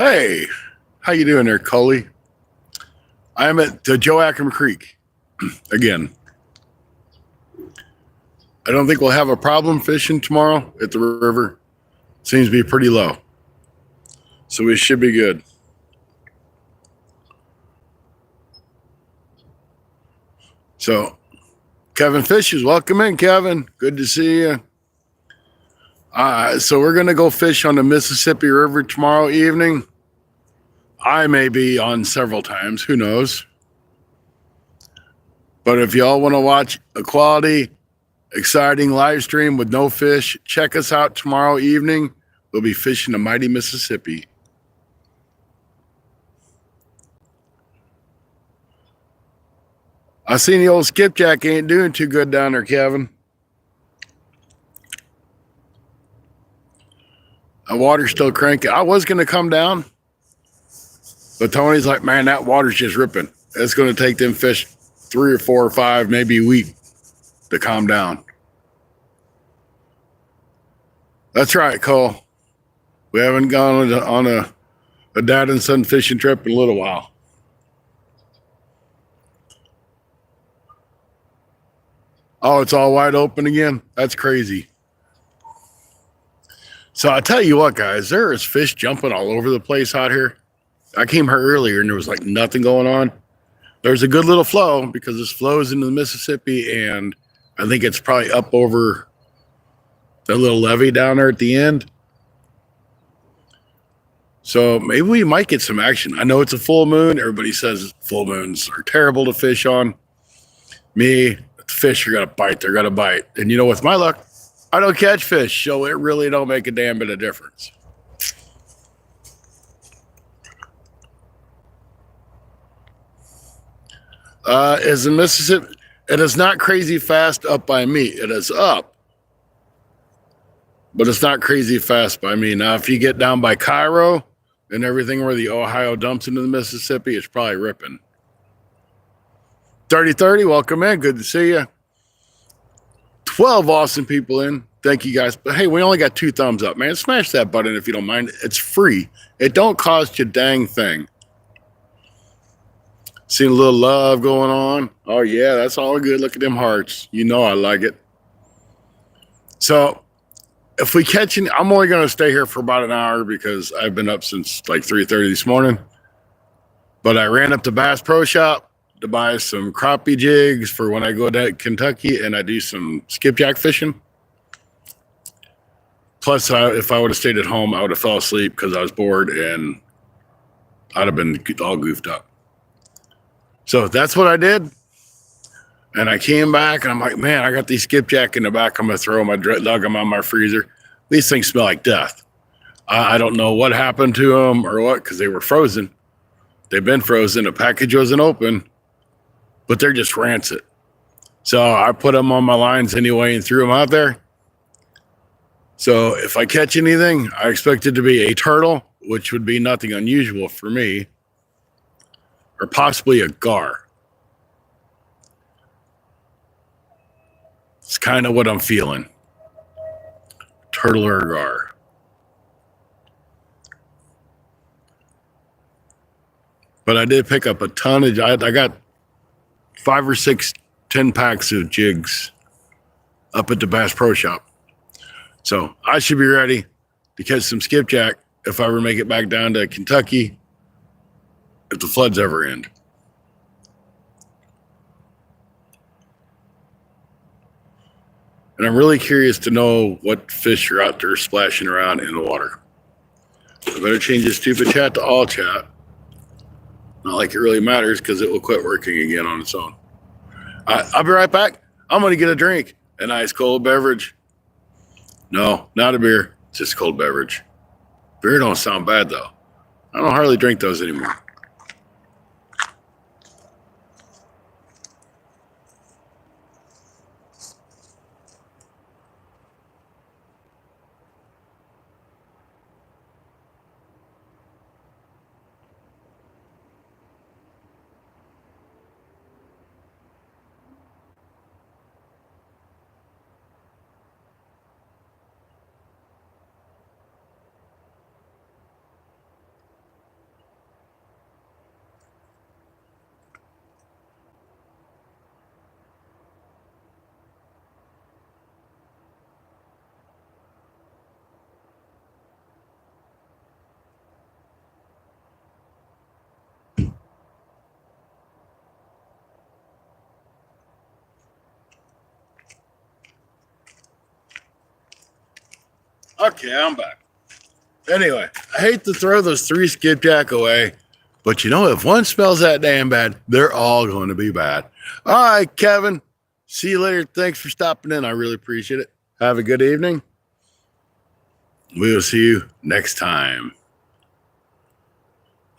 Hey, how you doing there, Cully? I'm at Joe Ackerman Creek again. I don't think we'll have a problem fishing tomorrow at the river. Seems to be pretty low, so we should be good. So, Kevin Fish is welcome in, Kevin. Good to see you. So we're gonna go fish on the Mississippi River tomorrow evening. I may be on several times. Who knows? But if y'all want to watch a quality, exciting live stream with no fish, check us out tomorrow evening. We'll be fishing the mighty Mississippi. I seen the old skipjack ain't doing too good down there, Kevin. The water's still cranking. I was going to come down, but Tony's like, man, that water's just ripping. It's going to take them fish 3 or 4 or 5, maybe a week to calm down. That's right, Cole. We haven't gone on a dad and son fishing trip in a little while. Oh, it's all wide open again? That's crazy. So I tell you what, guys, there is fish jumping all over the place out here. I came here earlier and there was like nothing going on. There's a good little flow because this flows into the Mississippi, and I think it's probably up over the little levee down there at the end. So maybe we might get some action. I know it's a full moon. Everybody says full moons are terrible to fish on. Me, the fish are going to bite. They're going to bite. And you know, with my luck, I don't catch fish, so it really don't make a damn bit of difference. Is the Mississippi, it is not crazy fast up by me. It is up, but it's not crazy fast by me. Now, if you get down by Cairo and everything where the Ohio dumps into the Mississippi, it's probably ripping. 3030, welcome in. Good to see you. 12 awesome people in. Thank you guys. But hey, we only got 2 thumbs up, man. Smash that button if you don't mind. It's free. It don't cost you a dang thing. Seen a little love going on. Oh, yeah, that's all good. Look at them hearts. You know I like it. So if we catch any, I'm only going to stay here for about an hour because I've been up since like 3:30 this morning. But I ran up to Bass Pro Shop to buy some crappie jigs for when I go to Kentucky and I do some skipjack fishing. Plus, if I would have stayed at home, I would have fell asleep because I was bored and I'd have been all goofed up. So that's what I did. And I came back and I'm like, man, I got these skipjack in the back. I'm going to throw my lug them on my freezer. These things smell like death. I don't know what happened to them or what, because they were frozen. They've been frozen. The package wasn't open, but they're just rancid. So I put them on my lines anyway and threw them out there. So if I catch anything, I expect it to be a turtle, which would be nothing unusual for me, or possibly a gar. It's kind of what I'm feeling. Turtle or gar. But I did pick up a ton of, I got 5 or 6 10-packs of jigs up at the Bass Pro Shop. So I should be ready to catch some skipjack if I ever make it back down to Kentucky, if the floods ever end. And I'm really curious to know what fish are out there splashing around in the water. I better change this stupid chat to all chat. Not like it really matters because it will quit working again on its own. I'll be right back. I'm going to get a drink, a nice cold beverage. No, not a beer, just cold beverage. Beer don't sound bad though. I don't hardly drink those anymore. Okay, I'm back. Anyway, I hate to throw those 3 skipjack away, but you know, if one smells that damn bad, they're all going to be bad. All right, Kevin. See you later. Thanks for stopping in. I really appreciate it. Have a good evening. We will see you next time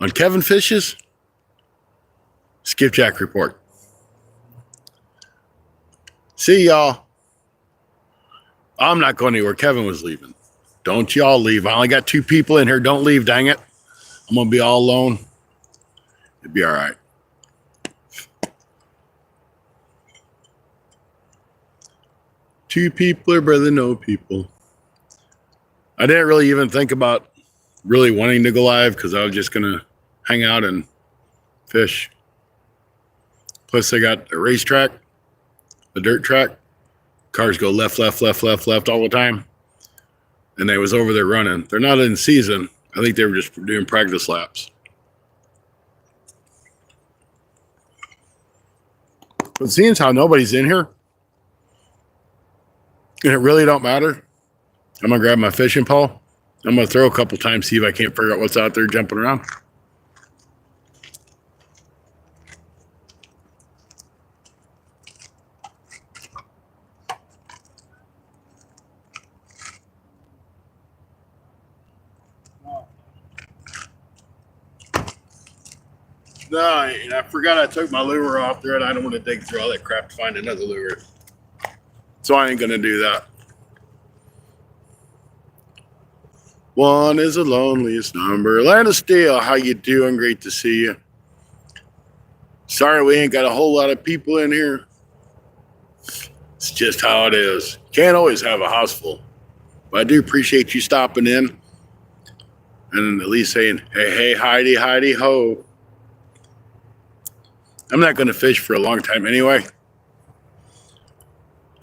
on Kevin Fish's Skipjack Report. See y'all. I'm not going anywhere. Kevin was leaving. Don't y'all leave. I only got 2 people in here. Don't leave, dang it. I'm going to be all alone. It'll be all right. Two people are better than no people. I didn't really even think about really wanting to go live because I was just going to hang out and fish. Plus, they got a racetrack, a dirt track. Cars go left, left, left, left, left all the time. And they was over there running. They're not in season. I think they were just doing practice laps. But seeing as how nobody's in here, and it really don't matter, I'm going to grab my fishing pole. I'm going to throw a couple times, see if I can't figure out what's out there jumping around. No, I forgot I took my lure off there, and I don't want to dig through all that crap to find another lure. So I ain't going to do that. One is the loneliest number. Land of Steel, how you doing? Great to see you. Sorry we ain't got a whole lot of people in here. It's just how it is. Can't always have a house full. But I do appreciate you stopping in. And at least saying, hey, hey, Heidi, Heidi, ho. I'm not going to fish for a long time anyway.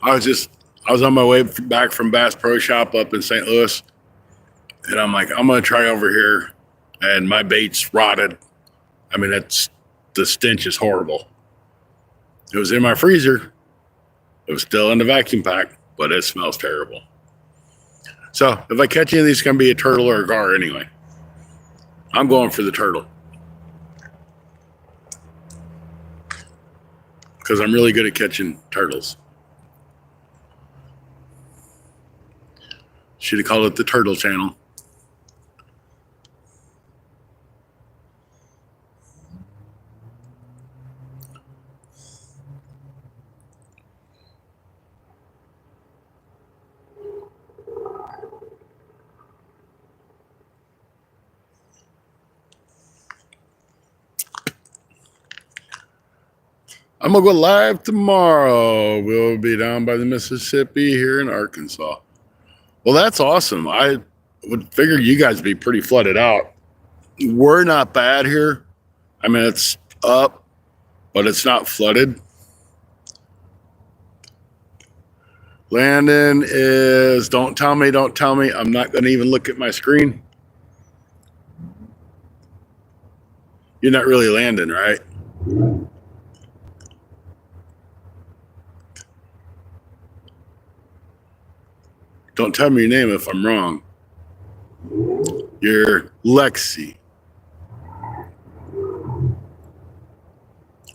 I was on my way back from Bass Pro Shop up in St. Louis. And I'm like, I'm going to try over here. And my bait's rotted. I mean, the stench is horrible. It was in my freezer. It was still in the vacuum pack, but it smells terrible. So if I catch any of these, it's going to be a turtle or a gar anyway. I'm going for the turtle. Because I'm really good at catching turtles. Should have called it the Turtle Channel. I'm going to go live tomorrow. We'll be down by the Mississippi here in Arkansas. Well, that's awesome. I would figure you guys would be pretty flooded out. We're not bad here. I mean, it's up, but it's not flooded. Landon is, don't tell me. I'm not going to even look at my screen. You're not really landing, right? Don't tell me your name if I'm wrong. You're Lexi.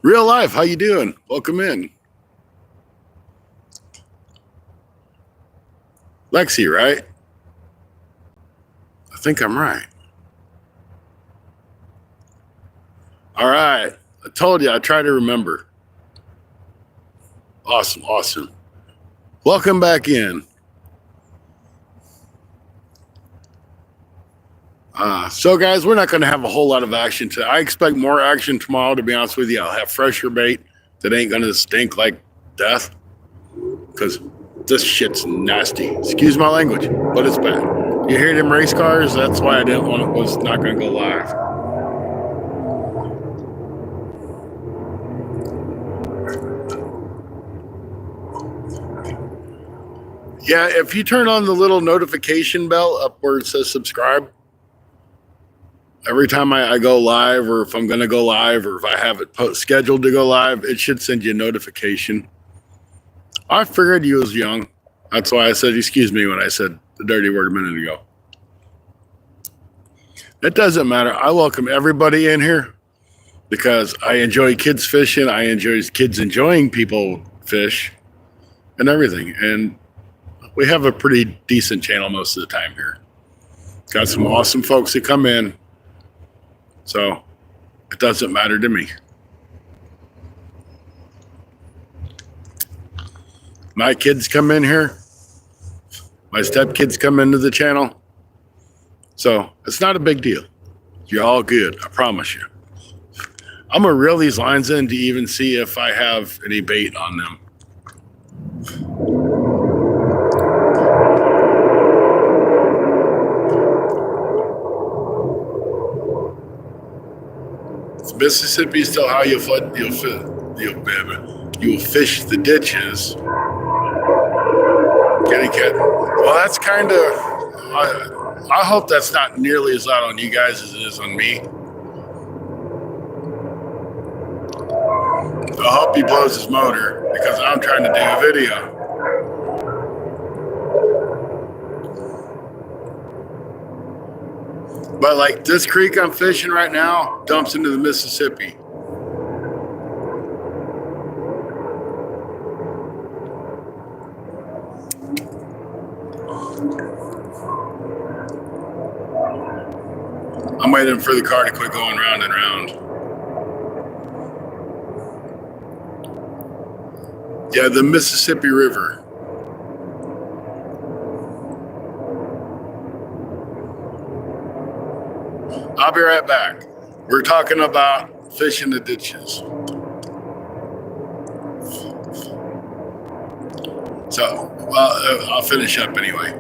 Real life, how you doing? Welcome in. Lexi, right? I think I'm right. All right. I told you, I try to remember. Awesome, awesome. Welcome back in. So, guys, we're not going to have a whole lot of action today. I expect more action tomorrow, to be honest with you. I'll have fresher bait that ain't going to stink like death because this shit's nasty. Excuse my language, but it's bad. You hear them race cars? That's why I was not going to go live. Yeah, if you turn on the little notification bell up where it says subscribe, every time I go live, or if I'm going to go live, or if I have it scheduled to go live, it should send you a notification. I figured you was young. That's why I said, excuse me, when I said the dirty word a minute ago. It doesn't matter. I welcome everybody in here because I enjoy kids fishing. I enjoy kids enjoying people fish and everything. And we have a pretty decent channel most of the time here. Got some awesome folks that come in. So it doesn't matter to me. My kids come in here. My stepkids come into the channel. So it's not a big deal. You're all good. I promise you. I'm going to reel these lines in to even see if I have any bait on them. Is Mississippi still how you'll fish the ditches? Kitty cat. Well, that's kind of... I hope that's not nearly as loud on you guys as it is on me. I hope he blows his motor because I'm trying to do a video. But like this creek I'm fishing right now dumps into the Mississippi. I'm waiting for the car to quit going round and round. Yeah, the Mississippi River. I'll be right back. We're talking about fishing the ditches. So, well, I'll finish up anyway.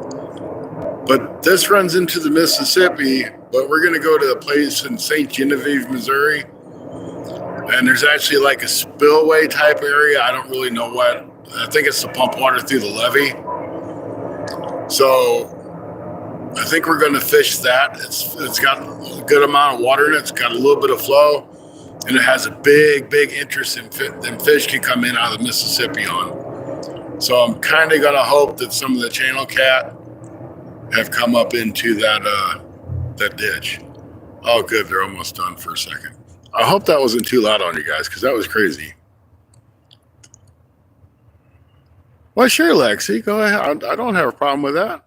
But this runs into the Mississippi, but we're going to go to a place in St. Genevieve, Missouri. And there's actually like a spillway type area. I don't really know what. I think it's to pump water through the levee. So I think we're going to fish that. It's got a good amount of water in it. It's got a little bit of flow. And it has a big interest in fish can come in out of the Mississippi on. So I'm kind of going to hope that some of the channel cat have come up into that ditch. Oh, good. They're almost done for a second. I hope that wasn't too loud on you guys because that was crazy. Well, sure, Lexi. Go ahead. I don't have a problem with that.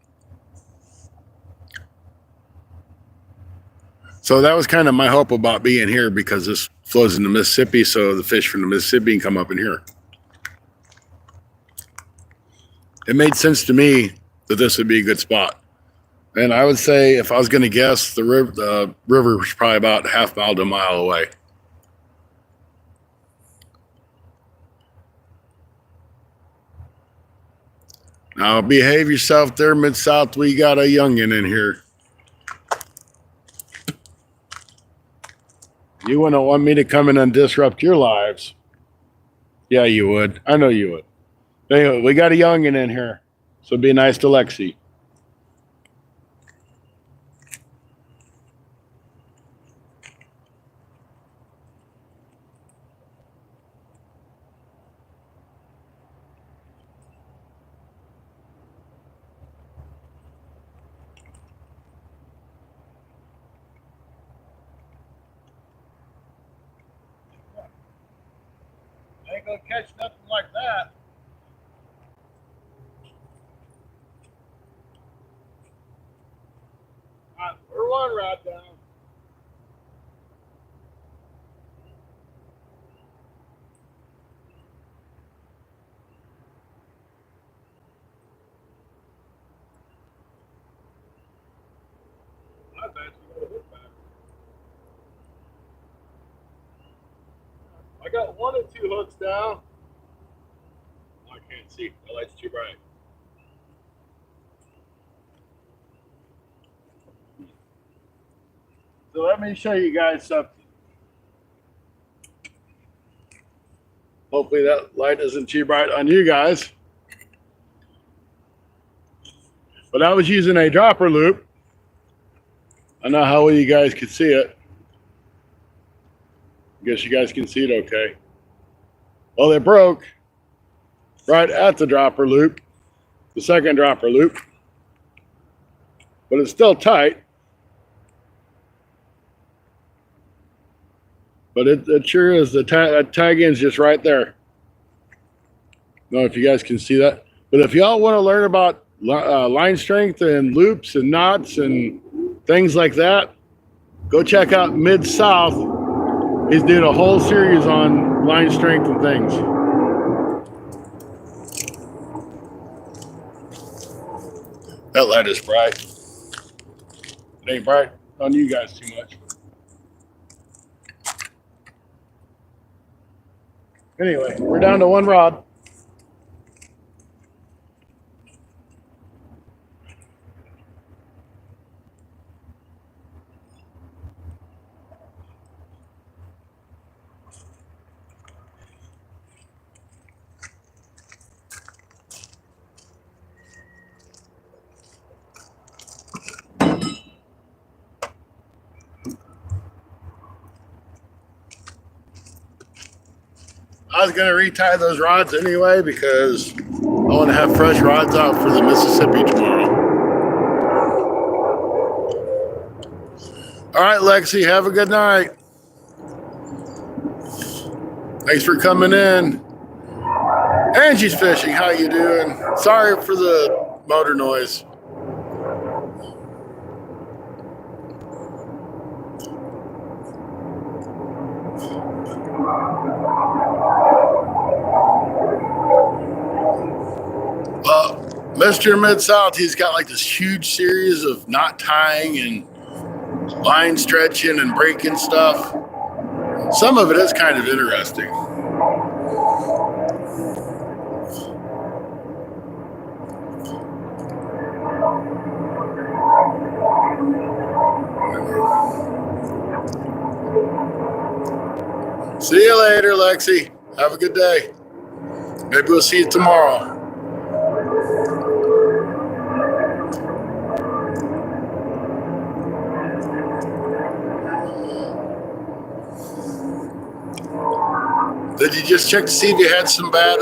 So that was kind of my hope about being here because this flows into Mississippi, so the fish from the Mississippi can come up in here. It made sense to me that this would be a good spot. And I would say, if I was going to guess, the river was probably about half mile to a mile away. Now, behave yourself there, Mid-South. We got a youngin' in here. You wouldn't want me to come in and disrupt your lives. Yeah, you would. I know you would. Anyway, we got a youngin' in here, so be nice to Lexi. Ain't gonna catch nothing like that. We're one rod down. I bet you got a hook back. I got 1 and 2 hooks down. I can't see. The light's too bright. So let me show you guys something. Hopefully that light isn't too bright on you guys. But I was using a dropper loop. I don't know how well you guys could see it. I guess you guys can see it okay. Well, it broke right at the dropper loop, the second dropper loop. but it's still tight. But it sure is. The tag end's just right there. I don't know if you guys can see that. But if y'all want to learn about line strength and loops and knots and things like that, go check out Mid-South. He's doing a whole series on line strength and things. That light is bright. It ain't bright on you guys too much. Anyway, we're down to one rod. I was going to retie those rods anyway because I want to have fresh rods out for the Mississippi tomorrow. All right, Lexi, have a good night. Thanks for coming in. Angie's Fishing, how you doing? Sorry for the motor noise. Mr. Mid-South, he's got like this huge series of knot tying and line stretching and breaking stuff. Some of it is kind of interesting. See you later, Lexi. Have a good day. Maybe we'll see you tomorrow. Did you just check to see if you had some bad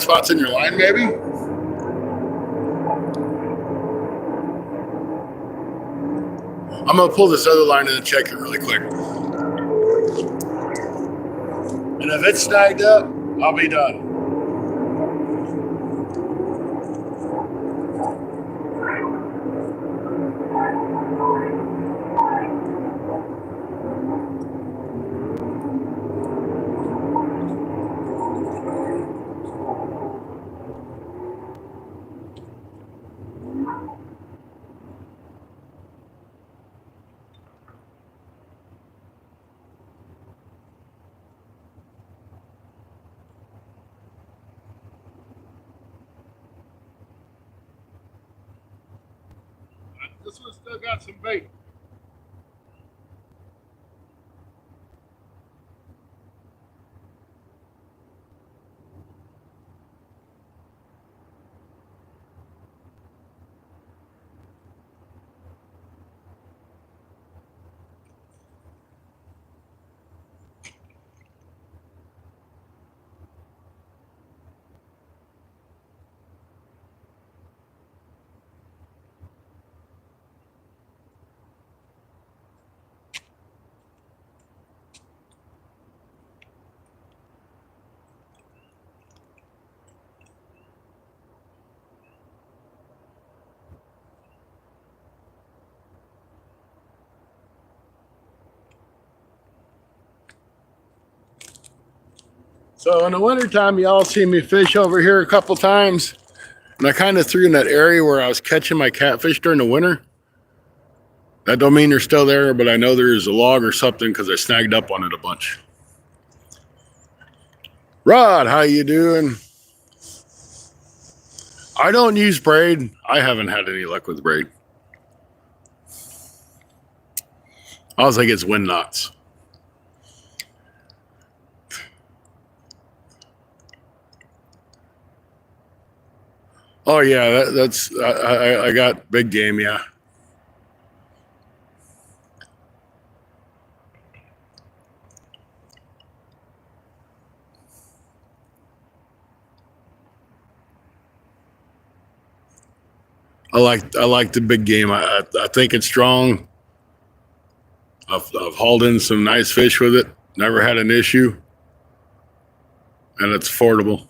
spots in your line, maybe? I'm gonna pull this other line in and check it really quick. And if it's snagged up, I'll be done. This one's still got some bait. So in the wintertime, y'all see me fish over here a couple times. And I kind of threw in that area where I was catching my catfish during the winter. That don't mean they're still there, but I know there's a log or something because I snagged up on it a bunch. Rod, how you doing? I don't use braid. I haven't had any luck with braid. All I think it's wind knots. Oh yeah, that's I got big game, yeah. I like the big game. I think it's strong. I've hauled in some nice fish with it. Never had an issue, and it's affordable.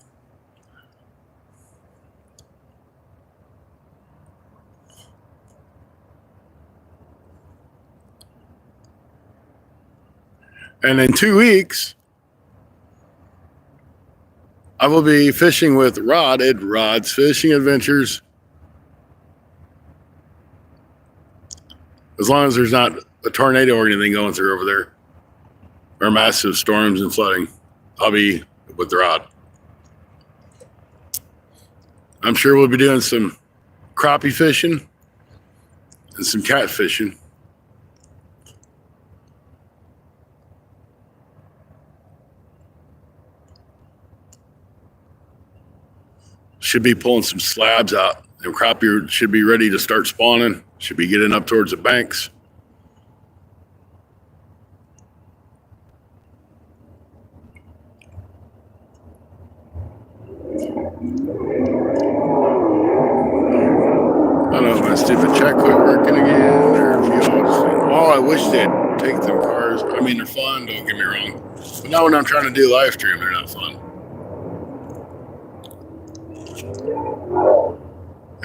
And in 2 weeks, I will be fishing with Rod at Rod's Fishing Adventures. As long as there's not a tornado or anything going through over there, or massive storms and flooding, I'll be with Rod. I'm sure we'll be doing some crappie fishing and some catfishing. Should be pulling some slabs out. And crappie should be ready to start spawning. Should be getting up towards the banks. I don't know, my stupid check quit working again. I wish they'd take them cars. I mean, they're fun, don't get me wrong. But now when I'm trying to do live stream, they're not fun.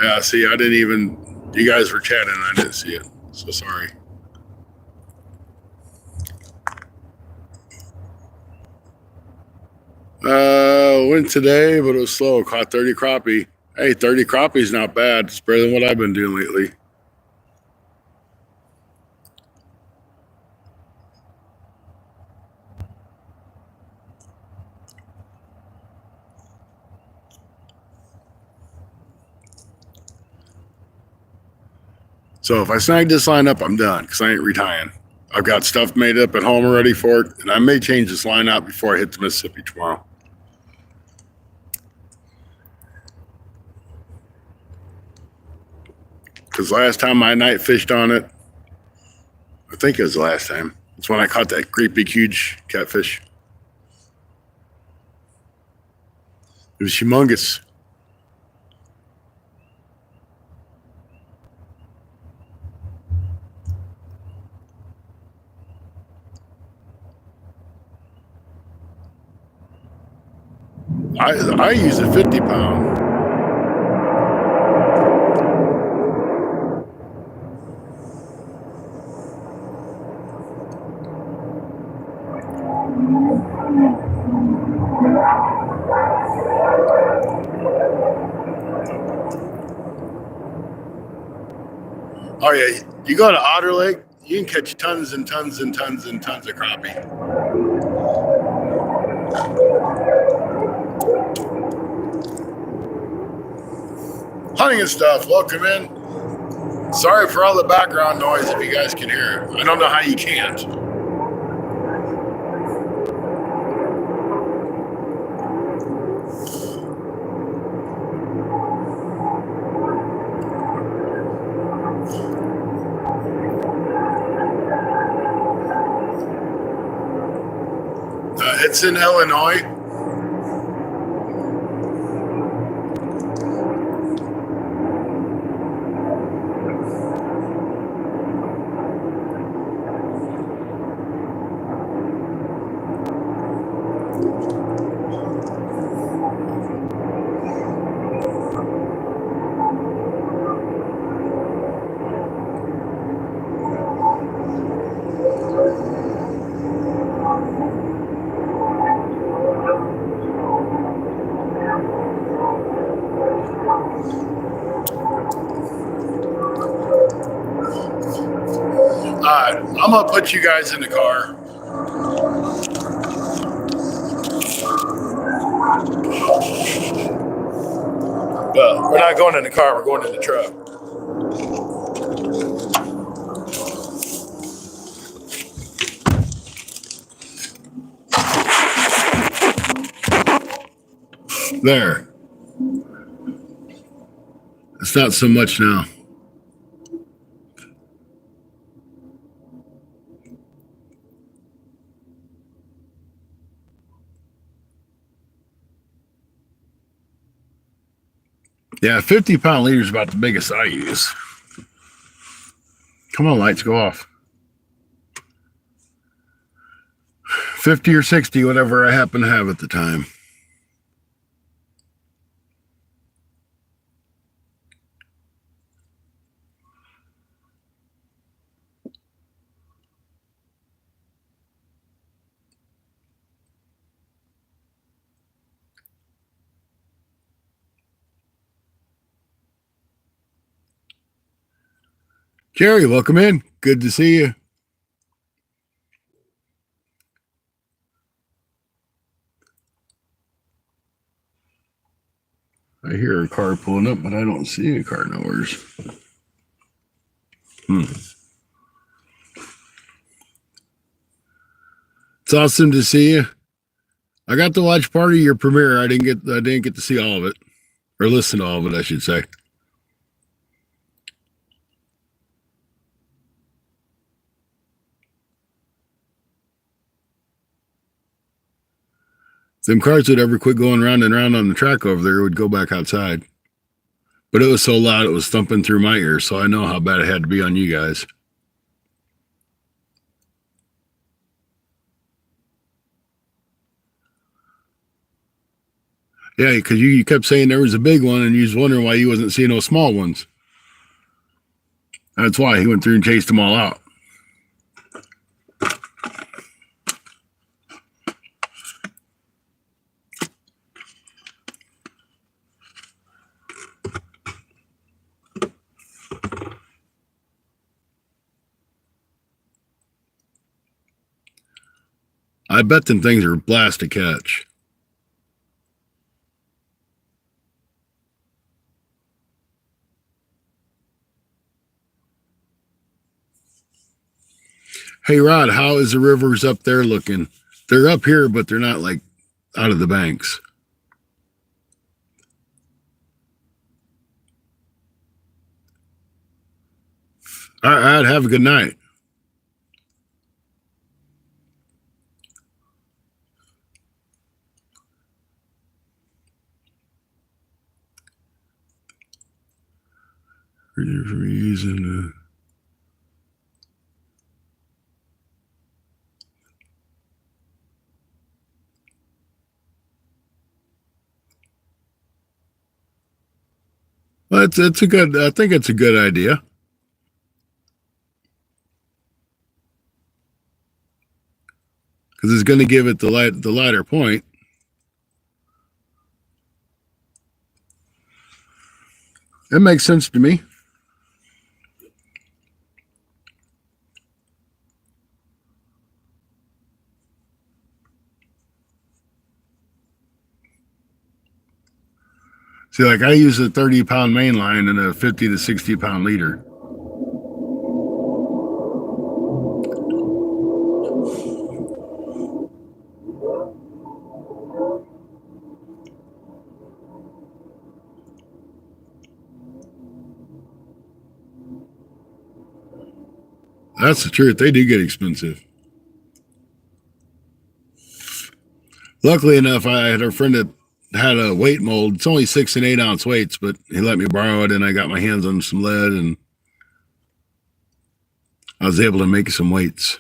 Yeah, see, I didn't even, you guys were chatting and I didn't see it. So sorry. Went today, but it was slow. Caught 30 crappie. Hey, 30 crappie is not bad. It's better than what I've been doing lately. So if I snag this line up, I'm done because I ain't retying. I've got stuff made up at home already for it, and I may change this line out before I hit the Mississippi tomorrow. Because last time I night fished on it, I think it was the last time. It's when I caught that great big huge catfish. It was humongous. I use a 50 pound. Oh yeah, you go to Otter Lake, you can catch tons and tons and tons and tons of crappie. Hunting and stuff, welcome in. Sorry for all the background noise if you guys can hear it. I don't know how you can't. It's in Illinois. I'm gonna put you guys in the car. Well, we're not going in the car, we're going in the truck. There. It's not so much now. Yeah, 50-pound leader is about the biggest I use. Come on, lights, go off. 50 or 60, whatever I happen to have at the time. Jerry, welcome in. Good to see you. I hear a car pulling up, but I don't see a car nowhere. It's awesome to see you. I got to watch part of your premiere. I didn't get to see all of it, or listen to all of it, I should say. Them cars would ever quit going round and round on the track over there, it would go back outside. But it was so loud, it was thumping through my ears, so I know how bad it had to be on you guys. Yeah, because you kept saying there was a big one, and you was wondering why you wasn't seeing those small ones. That's why he went through and chased them all out. I bet them things are a blast to catch. Hey, Rod, how is the rivers up there looking? They're up here, but they're not like out of the banks. All right, have a good night. Reason. Well, it's a good. I think it's a good idea. Because it's going to give it the lighter point. It makes sense to me. See, like I use a 30-pound main line and a 50 to 60-pound leader. That's the truth. They do get expensive. Luckily enough, I had a friend that had a weight mold. It's only 6 and 8 ounce weights, but he let me borrow it, and I got my hands on some lead, and I was able to make some weights.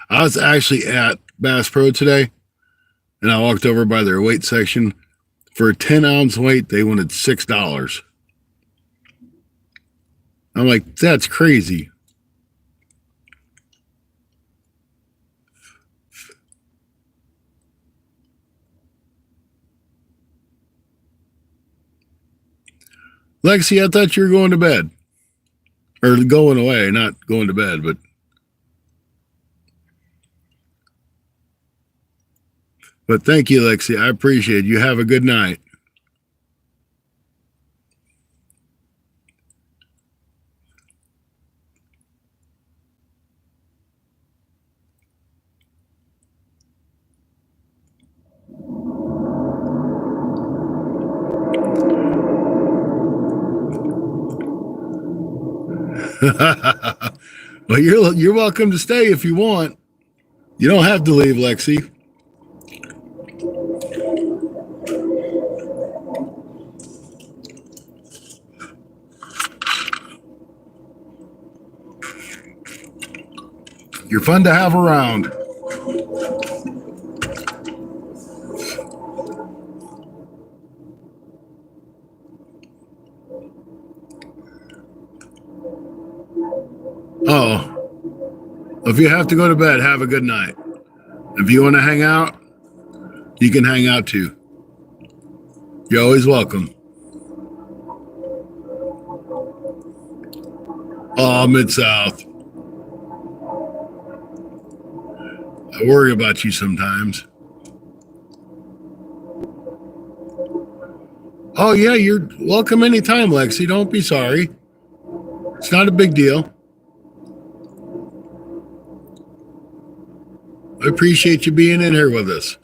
I was actually at Bass Pro today, and I walked over by their weight section. For a 10-ounce weight, they wanted $6. I'm like, that's crazy. Lexi, I thought you were going to bed. Or going away, not going to bed, but thank you, Lexi. I appreciate it. You have a good night. Well, you're welcome to stay if you want. You don't have to leave, Lexi. You're fun to have around. Oh, if you have to go to bed, have a good night. If you want to hang out, you can hang out too. You're always welcome. Oh, Mid-South. I worry about you sometimes. Oh, yeah, you're welcome anytime, Lexi. Don't be sorry. It's not a big deal. I appreciate you being in here with us.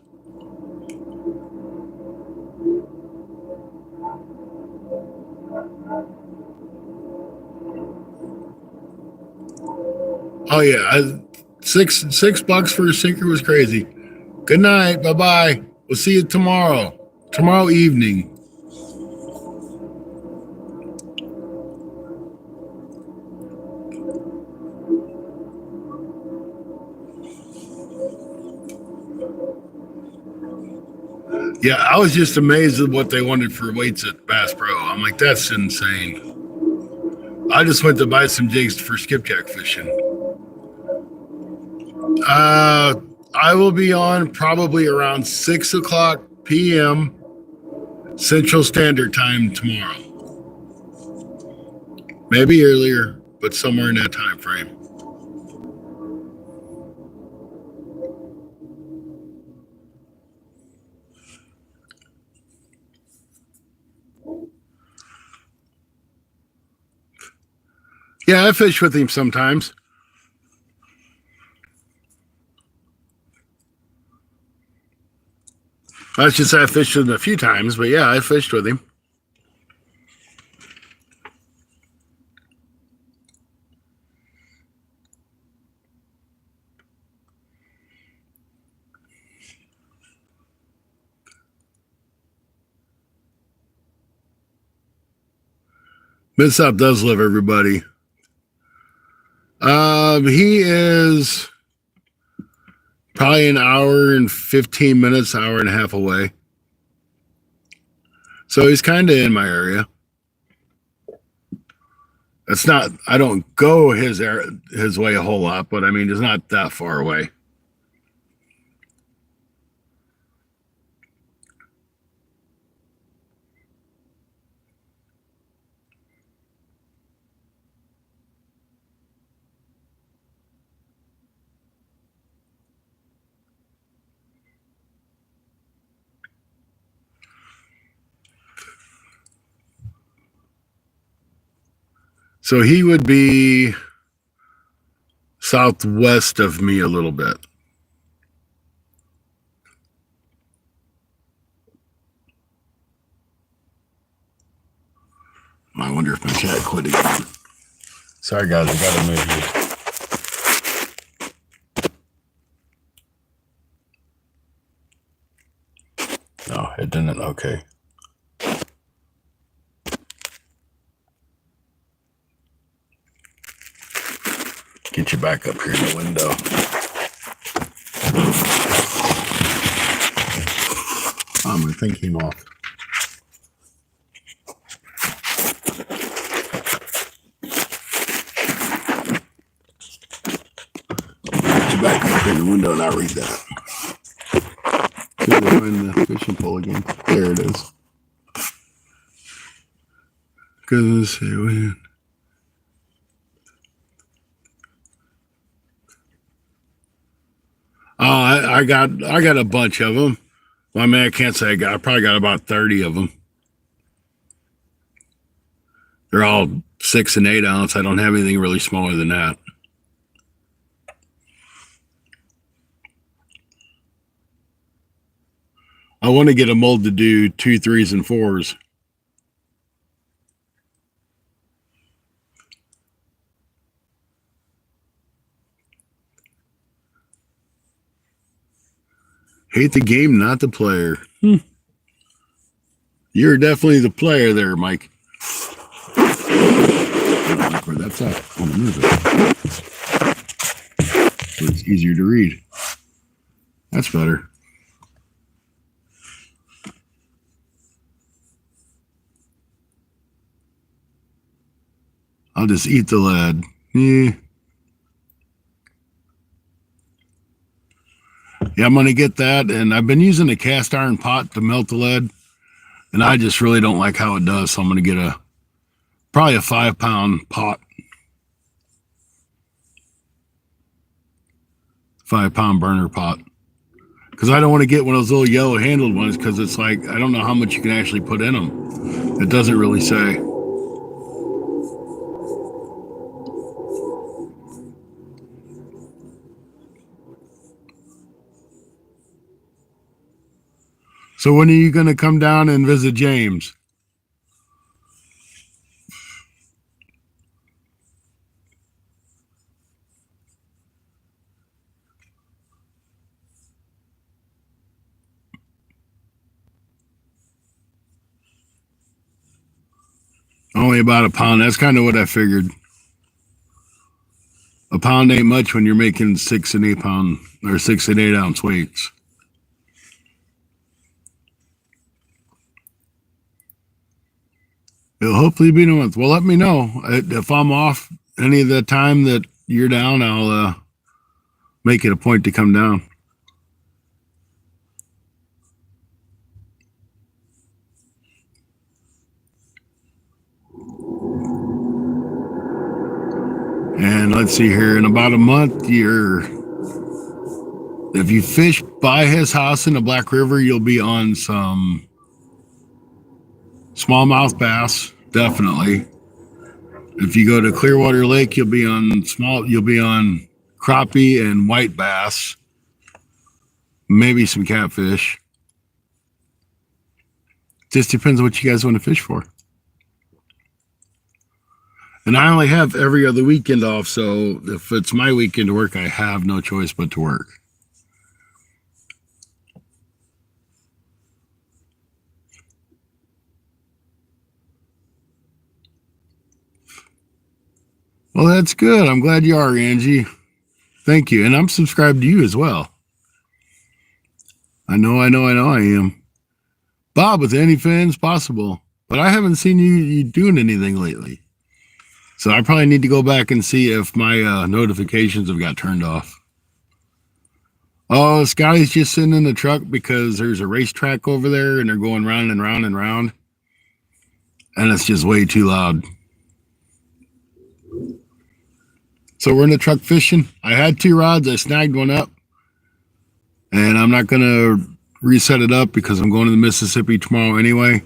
Oh, yeah. $6 for a sinker was crazy. Good night. Bye-bye. We'll see you tomorrow. Tomorrow evening. Yeah, I was just amazed at what they wanted for weights at Bass Pro. I'm like, that's insane. I just went to buy some jigs for skipjack fishing. I will be on probably around 6 o'clock p.m. Central Standard Time tomorrow. Maybe earlier, but somewhere in that time frame. Yeah, I fish with him sometimes. I should say I fished with him a few times, but yeah, I fished with him. Mid-South does love everybody. He is probably an hour and 15 minutes, hour and a half away. So he's kind of in my area. It's not, I don't go his way a whole lot, but I mean, it's not that far away. So he would be southwest of me a little bit. I wonder if my cat quit again. Sorry, guys, I gotta move here. No, it didn't. Okay. Get you back up here in the window. Oh, my thing came off. Get you back up here in the window and I'll read that. Couldn't find the fishing pole again. There it is. Because I got a bunch of them. Well, I mean, I can't say I probably got about 30 of them. They're all 6 and 8 ounce. I don't have anything really smaller than that. I want to get a mold to do 2, 3s, and 4s. Hate the game, not the player. You're definitely the player there, Mike. Where that's at. I'm gonna move it. so it's easier to read. That's better. I'll just eat the lead. Yeah, I'm going to get that. And I've been using a cast iron pot to melt the lead. And I just really don't like how it does. So I'm going to get probably a 5-pound pot. 5-pound burner pot. Because I don't want to get one of those little yellow handled ones, because it's like, I don't know how much you can actually put in them. It doesn't really say. So when are you going to come down and visit James? Only about a pound. That's kind of what I figured. A pound ain't much when you're making 6 and 8 pound or 6 and 8 ounce weights. It'll hopefully be in a month. Well, let me know if I'm off any of the time that you're down. I'll make it a point to come down. And let's see here, in about a month, if you fish by his house in the Black River, you'll be on some smallmouth bass, definitely. If you go to Clearwater Lake, you'll be on crappie and white bass, maybe some catfish. Just depends on what you guys want to fish for. And I only have every other weekend off, so if it's my weekend to work, I have no choice but to work. Well, that's good. I'm glad you are, Angie. Thank you. And I'm subscribed to you as well. I know I am. Bob with Any Fins Possible. But I haven't seen you doing anything lately. So I probably need to go back and see if my notifications have got turned off. Oh, Scotty's just sitting in the truck because there's a racetrack over there and they're going round and round and round. And it's just way too loud. So we're in the truck fishing. I had 2 rods. I snagged one up. And I'm not going to reset it up because I'm going to the Mississippi tomorrow anyway.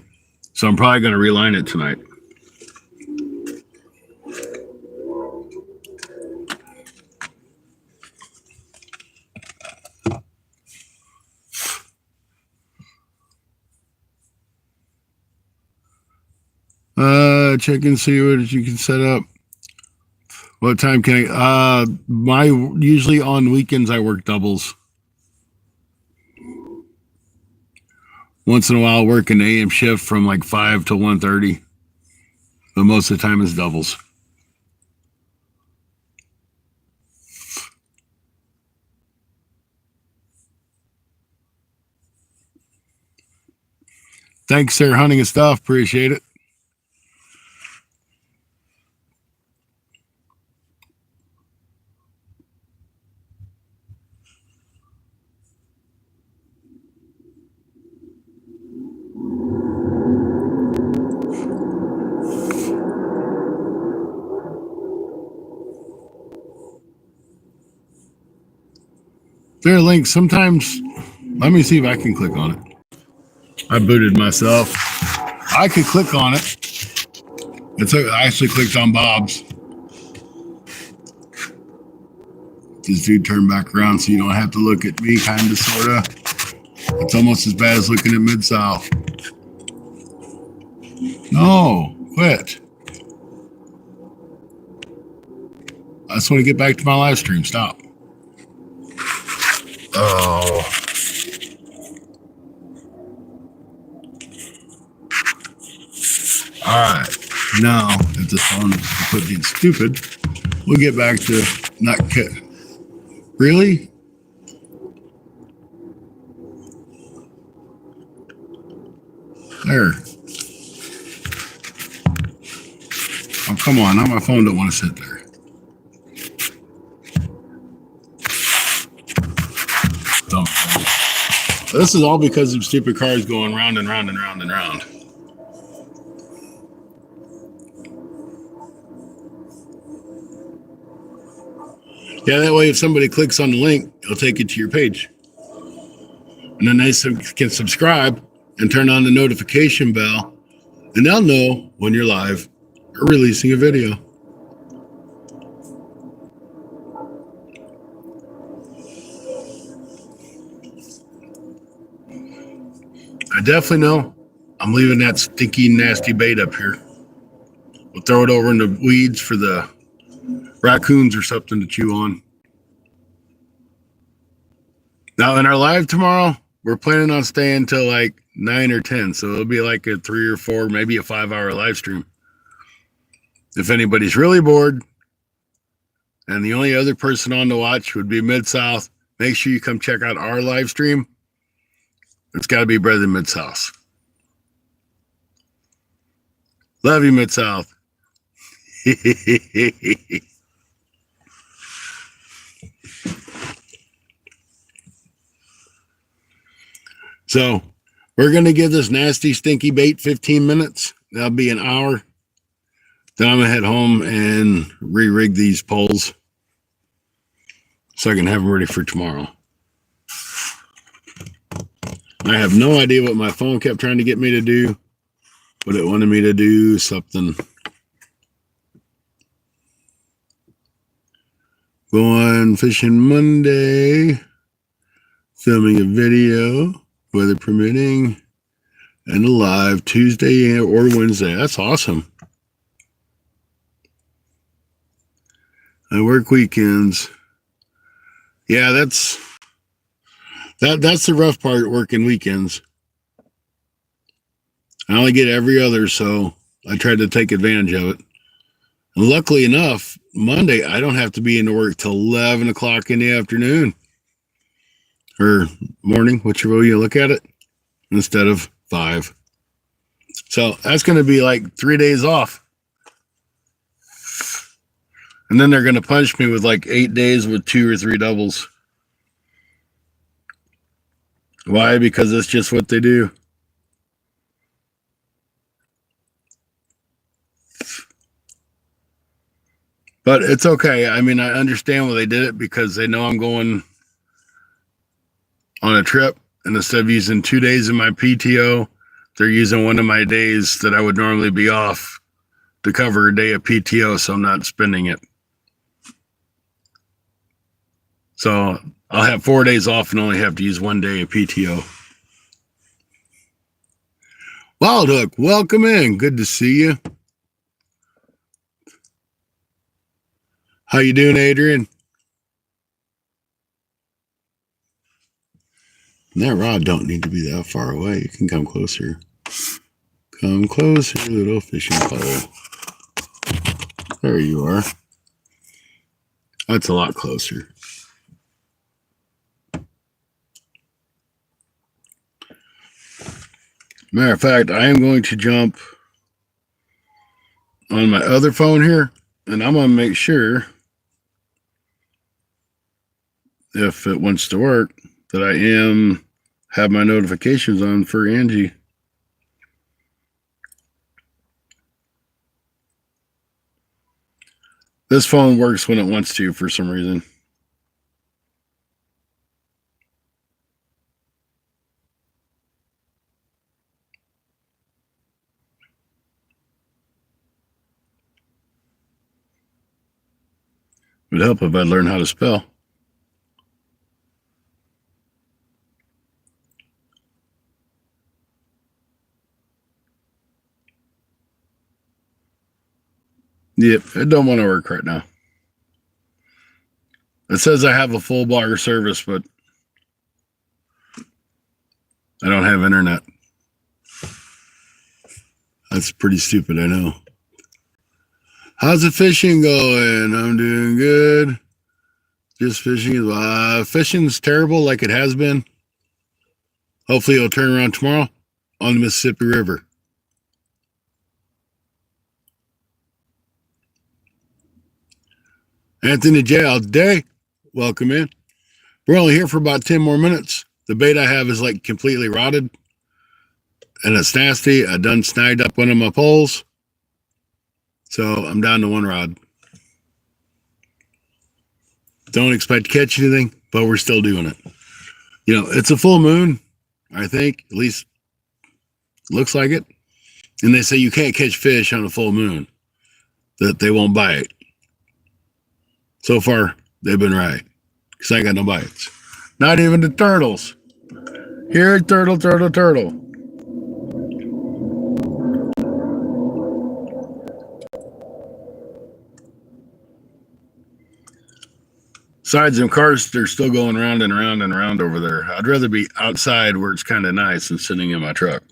So I'm probably going to reline it tonight. Check and see what you can set up. What time can I? Usually on weekends I work doubles. Once in a while, I work an AM shift from like 5 to 1:30. But most of the time it's doubles. Thanks, Sarah Hunting and Stuff. Appreciate it. There are links. Sometimes, let me see if I can click on it. I booted myself. I could click on it. I actually clicked on Bob's. This dude turned back around so you don't have to look at me, kind of, sort of. It's almost as bad as looking at Mid-South. No, quit. I just want to get back to my live stream. Stop. Oh. All right. Now, if this phone quit being stupid, we'll get back to not Really? There. Oh, come on. Now my phone don't want to sit there. Dumb phone. This is all because of stupid cars going round and round and round and round. Yeah, that way if somebody clicks on the link, it'll take you to your page. And then they can subscribe and turn on the notification bell, and they'll know when you're live or releasing a video. I definitely know I'm leaving that stinky, nasty bait up here. We'll throw it over in the weeds for the raccoons or something to chew on. Now, in our live tomorrow, we're planning on staying till like 9 or 10. So it'll be like a 3 or 4, maybe a 5-hour live stream. If anybody's really bored and the only other person on to watch would be Mid-South, make sure you come check out our live stream. It's got to be better than Mid-South. Love you, Mid-South. So we're going to give this nasty, stinky bait 15 minutes. That'll be an hour. Then I'm going to head home and re-rig these poles so I can have them ready for tomorrow. I have no idea what my phone kept trying to get me to do, but it wanted me to do something. Going fishing Monday, filming a video, weather permitting, and a live Tuesday or Wednesday. That's awesome. I work weekends. Yeah, that's the rough part, working weekends. I only get every other, so I try to take advantage of it. And luckily enough, Monday, I don't have to be into work till 11 o'clock in the afternoon. Or morning, whichever way you look at it, instead of 5. So that's going to be like 3 days off. And then they're going to punch me with like 8 days with 2 or 3 doubles. Why? Because that's just what they do. But it's okay. I mean, I understand why they did it, because they know I'm going on a trip, and instead of using 2 days of my PTO, they're using one of my days that I would normally be off to cover a day of PTO, so I'm not spending it. So I'll have 4 days off and only have to use 1 day of PTO. Wild Hook, welcome in. Good to see you. How you doing, Adrian? That rod don't need to be that far away. You can come closer. Come closer, little fishing pole. There you are. That's a lot closer. Matter of fact, I am going to jump on my other phone here, and I'm going to make sure, if it wants to work, that I have my notifications on for Angie. This phone works when it wants to for some reason. It would help if I learned how to spell. Yep, it don't want to work right now. It says I have a full bar service, but I don't have internet. That's pretty stupid, I know. How's the fishing going? I'm doing good. Just fishing. Fishing's terrible like it has been. Hopefully it'll turn around tomorrow on the Mississippi River. Anthony J. all day. Welcome in. We're only here for about 10 more minutes. The bait I have is like completely rotted. And it's nasty. I done snagged up one of my poles. So I'm down to one rod. Don't expect to catch anything, but we're still doing it. You know, it's a full moon, I think. At least looks like it. And they say you can't catch fish on a full moon, that they won't bite. So far, they've been right. Because I ain't got no bites. Not even the turtles. Here, turtle, turtle, turtle. Besides, them cars, they're still going round and round and round over there. I'd rather be outside where it's kind of nice than sitting in my truck.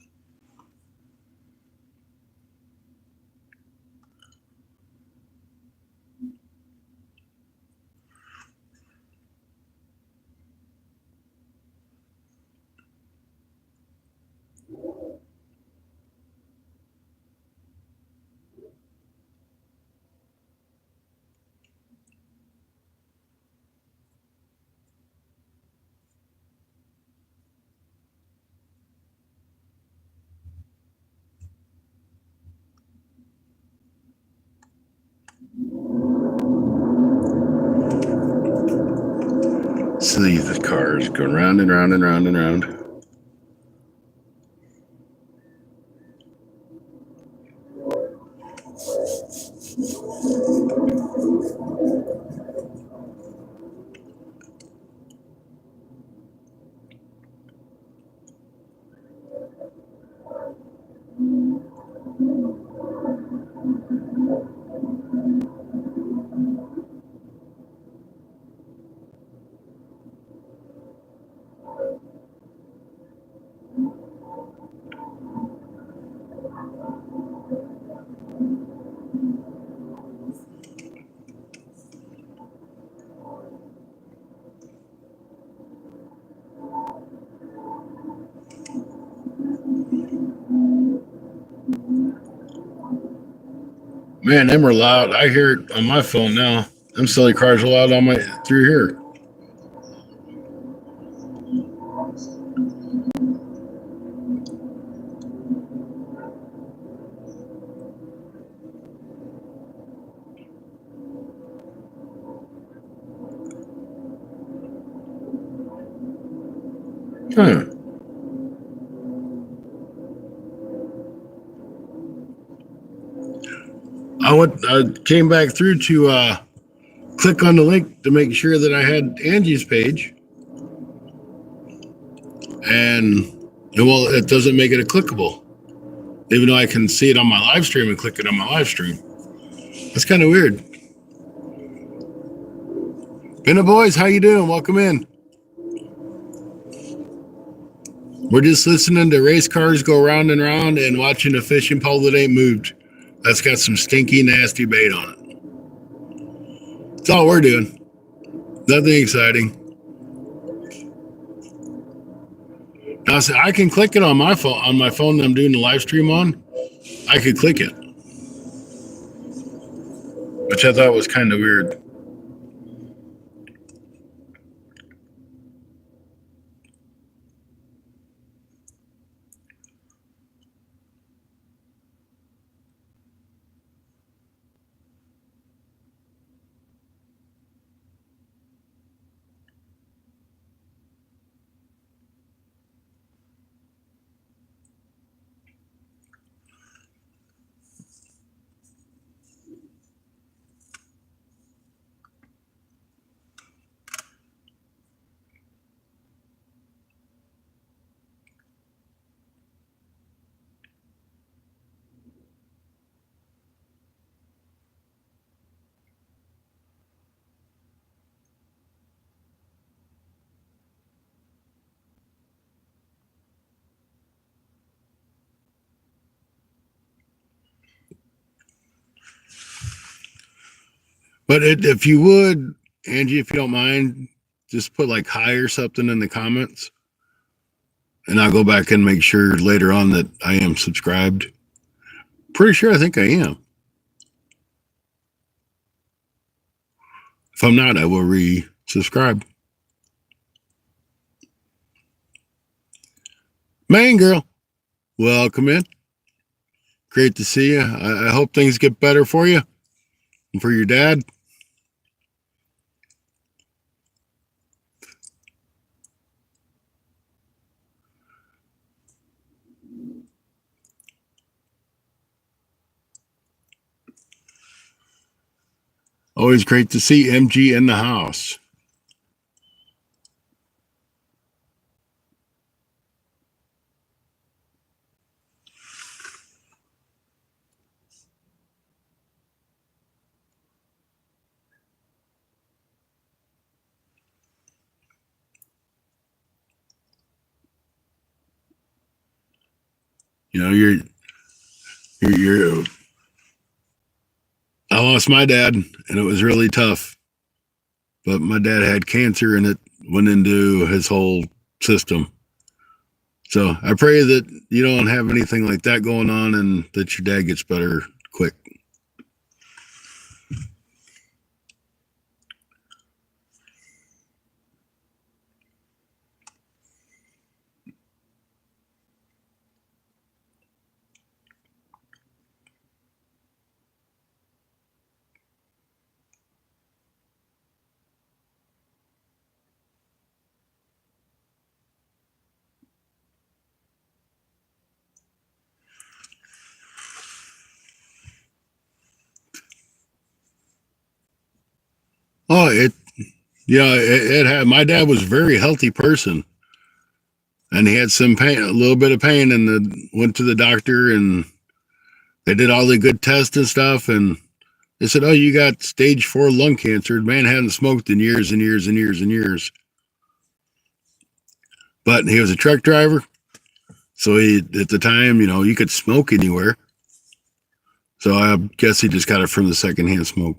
See the cars going round and round and round and round. Man, them are loud. I hear it on my phone now. Them silly cars are loud on my through here. Huh. I came back through to click on the link to make sure that I had Angie's page. And well, it doesn't make it a clickable. Even though I can see it on my live stream and click it on my live stream. That's kind of weird. Benna boys, how you doing? Welcome in. We're just listening to race cars go round and round and watching a fishing pole that ain't moved. That's got some stinky, nasty bait on it. That's all we're doing. Nothing exciting. Now, so I can click it on my phone. On my phone that I'm doing the live stream on, I could click it, which I thought was kind of weird. But if you would Angie, if you don't mind, just put like hi or something in the comments. And I'll go back and make sure later on that I am subscribed. Pretty sure I think I am. If I'm not, I will re-subscribe. Man, girl, welcome in. Great to see you. I hope things get better for you and for your dad. Always great to see MG in the house. You know, you're I lost my dad and it was really tough. But my dad had cancer and it went into his whole system. So I pray that you don't have anything like that going on and that your dad gets better quick. Oh, it had, my dad was a very healthy person and he had some pain, a little bit of pain, and went to the doctor and they did all the good tests and stuff. And they said, oh, you got stage 4 lung cancer. The man hadn't smoked in years and years and years and years. But he was a truck driver. So he, at the time, you know, you could smoke anywhere. So I guess he just got it from the secondhand smoke.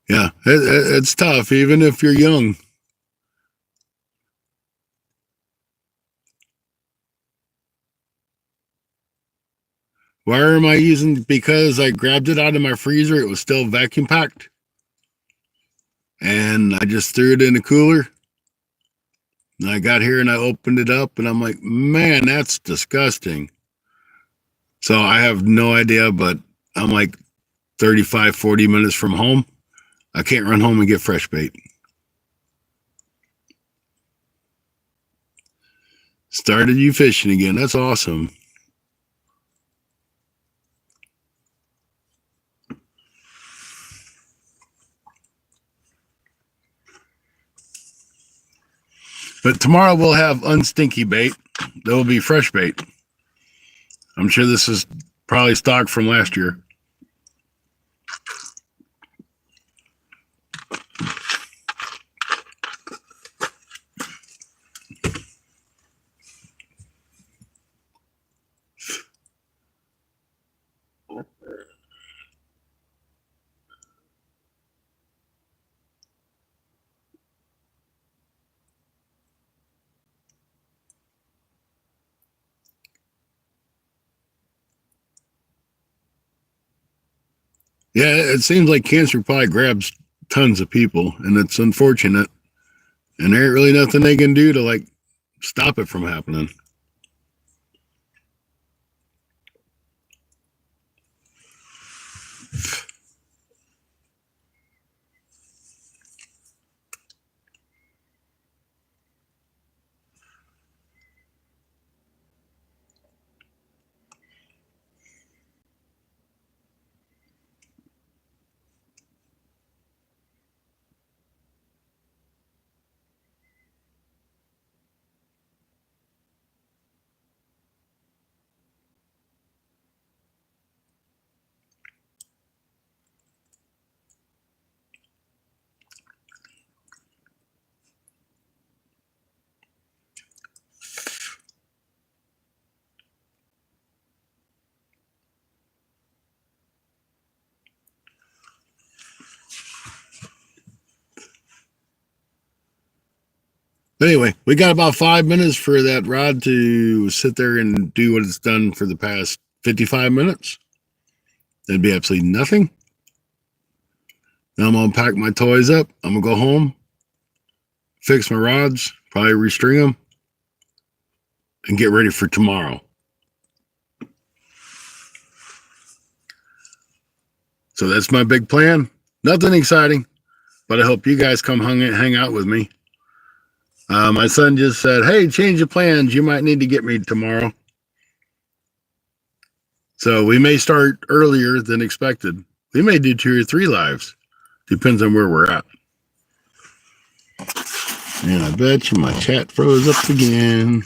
Yeah, it's tough, even if you're young. Why am I using? Because I grabbed it out of my freezer. It was still vacuum packed. And I just threw it in the cooler. And I got here and I opened it up and I'm like, man, that's disgusting. So I have no idea, but I'm like 35, 40 minutes from home. I can't run home and get fresh bait. Started you fishing again. That's awesome. But tomorrow we'll have unstinky bait. There will be fresh bait. I'm sure this is probably stock from last year. Yeah, it seems like cancer probably grabs tons of people, and it's unfortunate. And there ain't really nothing they can do to like stop it from happening. Anyway, we got about 5 minutes for that rod to sit there and do what it's done for the past 55 minutes. That'd be absolutely nothing. Now I'm going to pack my toys up. I'm going to go home, fix my rods, probably restring them, and get ready for tomorrow. So that's my big plan. Nothing exciting, but I hope you guys come hang out with me. My son just said, hey, change of plans. You might need to get me tomorrow. So we may start earlier than expected. We may do 2 or 3 lives. Depends on where we're at. And I bet you my chat froze up again.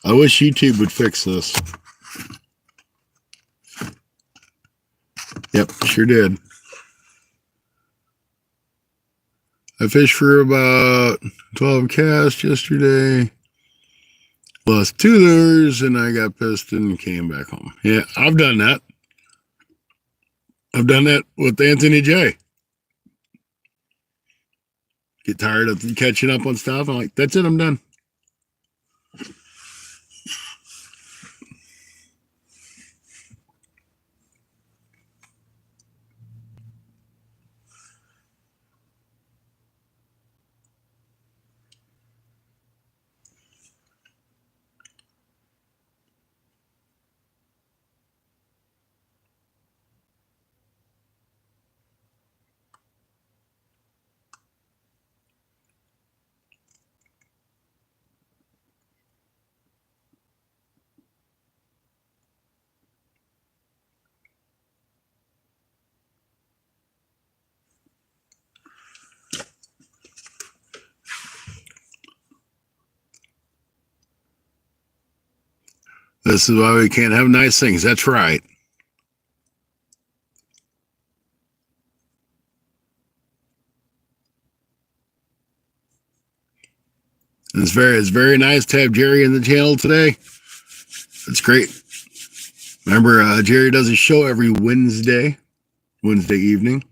I wish YouTube would fix this. Yep, sure did. I fished for about 12 casts yesterday. Lost 2 lures, and I got pissed and came back home. Yeah, I've done that. I've done that with Anthony J. Get tired of catching up on stuff. I'm like, that's it, I'm done. This is why we can't have nice things. That's right. It's very nice to have Jerry in the channel today. It's great. Remember, Jerry does a show every Wednesday evening.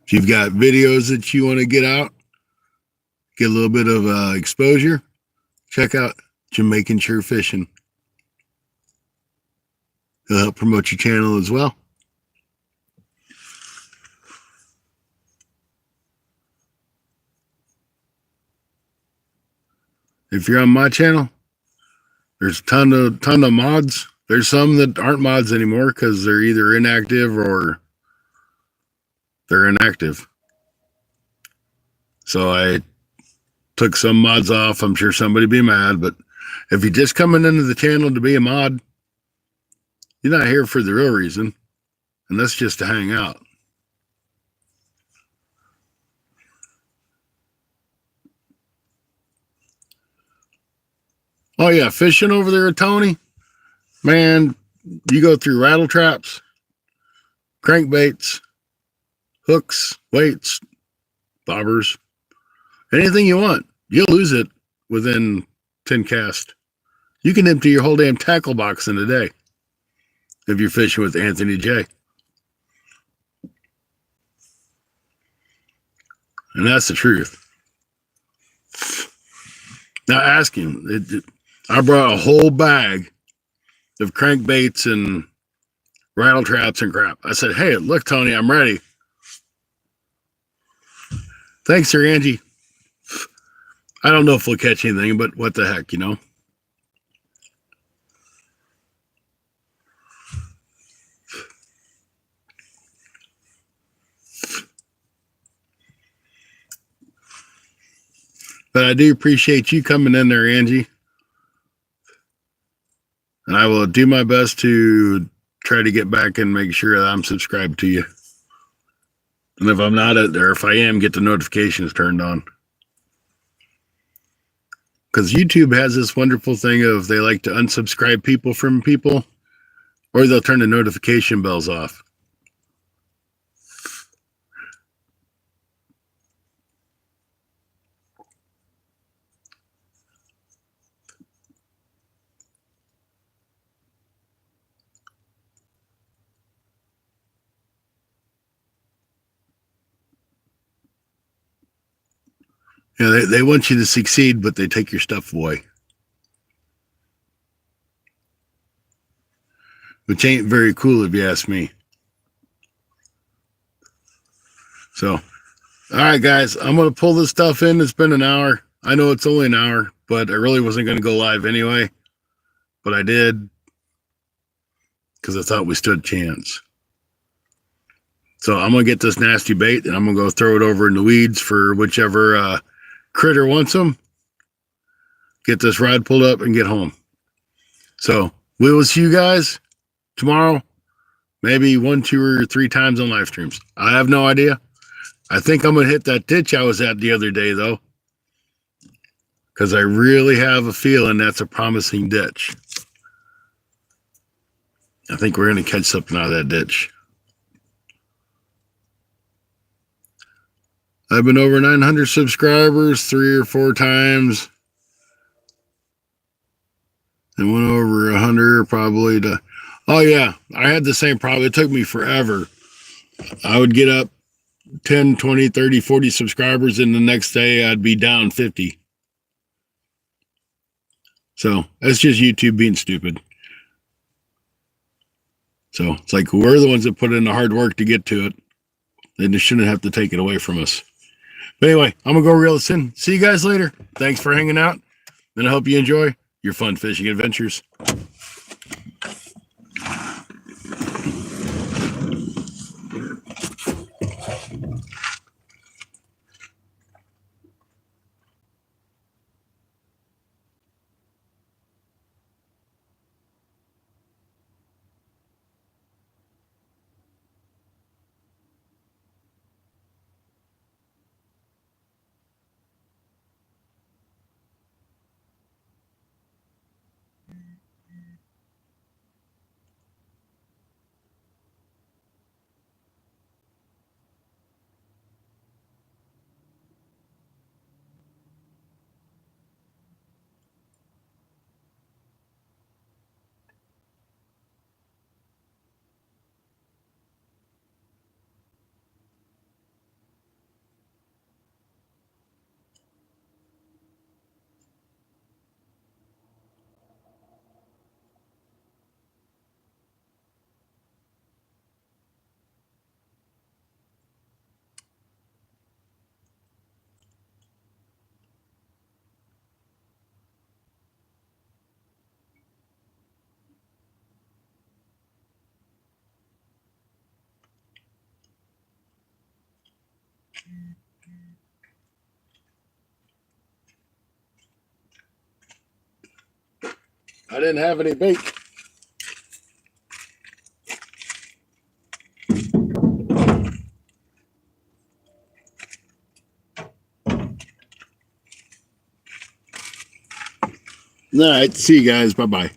If you've got videos that you want to get out, get a little bit of exposure, check out Jamaican Shore Fishing. It'll help promote your channel as well. If you're on my channel, there's a ton of mods. There's some that aren't mods anymore because they're either inactive or they're inactive. So I took some mods off. I'm sure somebody'd be mad, but if you're just coming into the channel to be a mod, you're not here for the real reason, and that's just to hang out. Oh yeah, fishing over there at Tony, man, you go through rattle traps, crankbaits, hooks, weights, bobbers, anything you want. You'll lose it within 10 casts. You can empty your whole damn tackle box in a day if you're fishing with Anthony J. And that's the truth. Now ask him. I brought a whole bag of crankbaits and rattle traps and crap. I said, hey, look, Tony, I'm ready. Thanks, Sir Angie. I don't know if we'll catch anything, but what the heck, you know? But I do appreciate you coming in there, Angie. And I will do my best to try to get back and make sure that I'm subscribed to you. And if I'm not, or if I am, get the notifications turned on. Because YouTube has this wonderful thing of they like to unsubscribe people from people, or they'll turn the notification bells off. You know, they want you to succeed, but they take your stuff away. Which ain't very cool if you ask me. So, all right, guys, I'm going to pull this stuff in. It's been an hour. I know it's only an hour, but I really wasn't going to go live anyway. But I did because I thought we stood a chance. So I'm going to get this nasty bait and I'm going to go throw it over in the weeds for whichever critter wants them. Get this rod pulled up and get home. So we will see you guys tomorrow, maybe 1, 2, or 3 times on live streams. I have no idea. I think I'm going to hit that ditch I was at the other day, though, because I really have a feeling that's a promising ditch. I think we're going to catch something out of that ditch. I've been over 900 subscribers 3 or 4 times. And went over 100 probably to... Oh, yeah. I had the same problem. It took me forever. I would get up 10, 20, 30, 40 subscribers, and the next day I'd be down 50. So that's just YouTube being stupid. So it's like we're the ones that put in the hard work to get to it. They just shouldn't have to take it away from us. But anyway, I'm going to go reel this in. See you guys later. Thanks for hanging out. And I hope you enjoy your fun fishing adventures. I didn't have any bait. All right. See you guys. Bye-bye.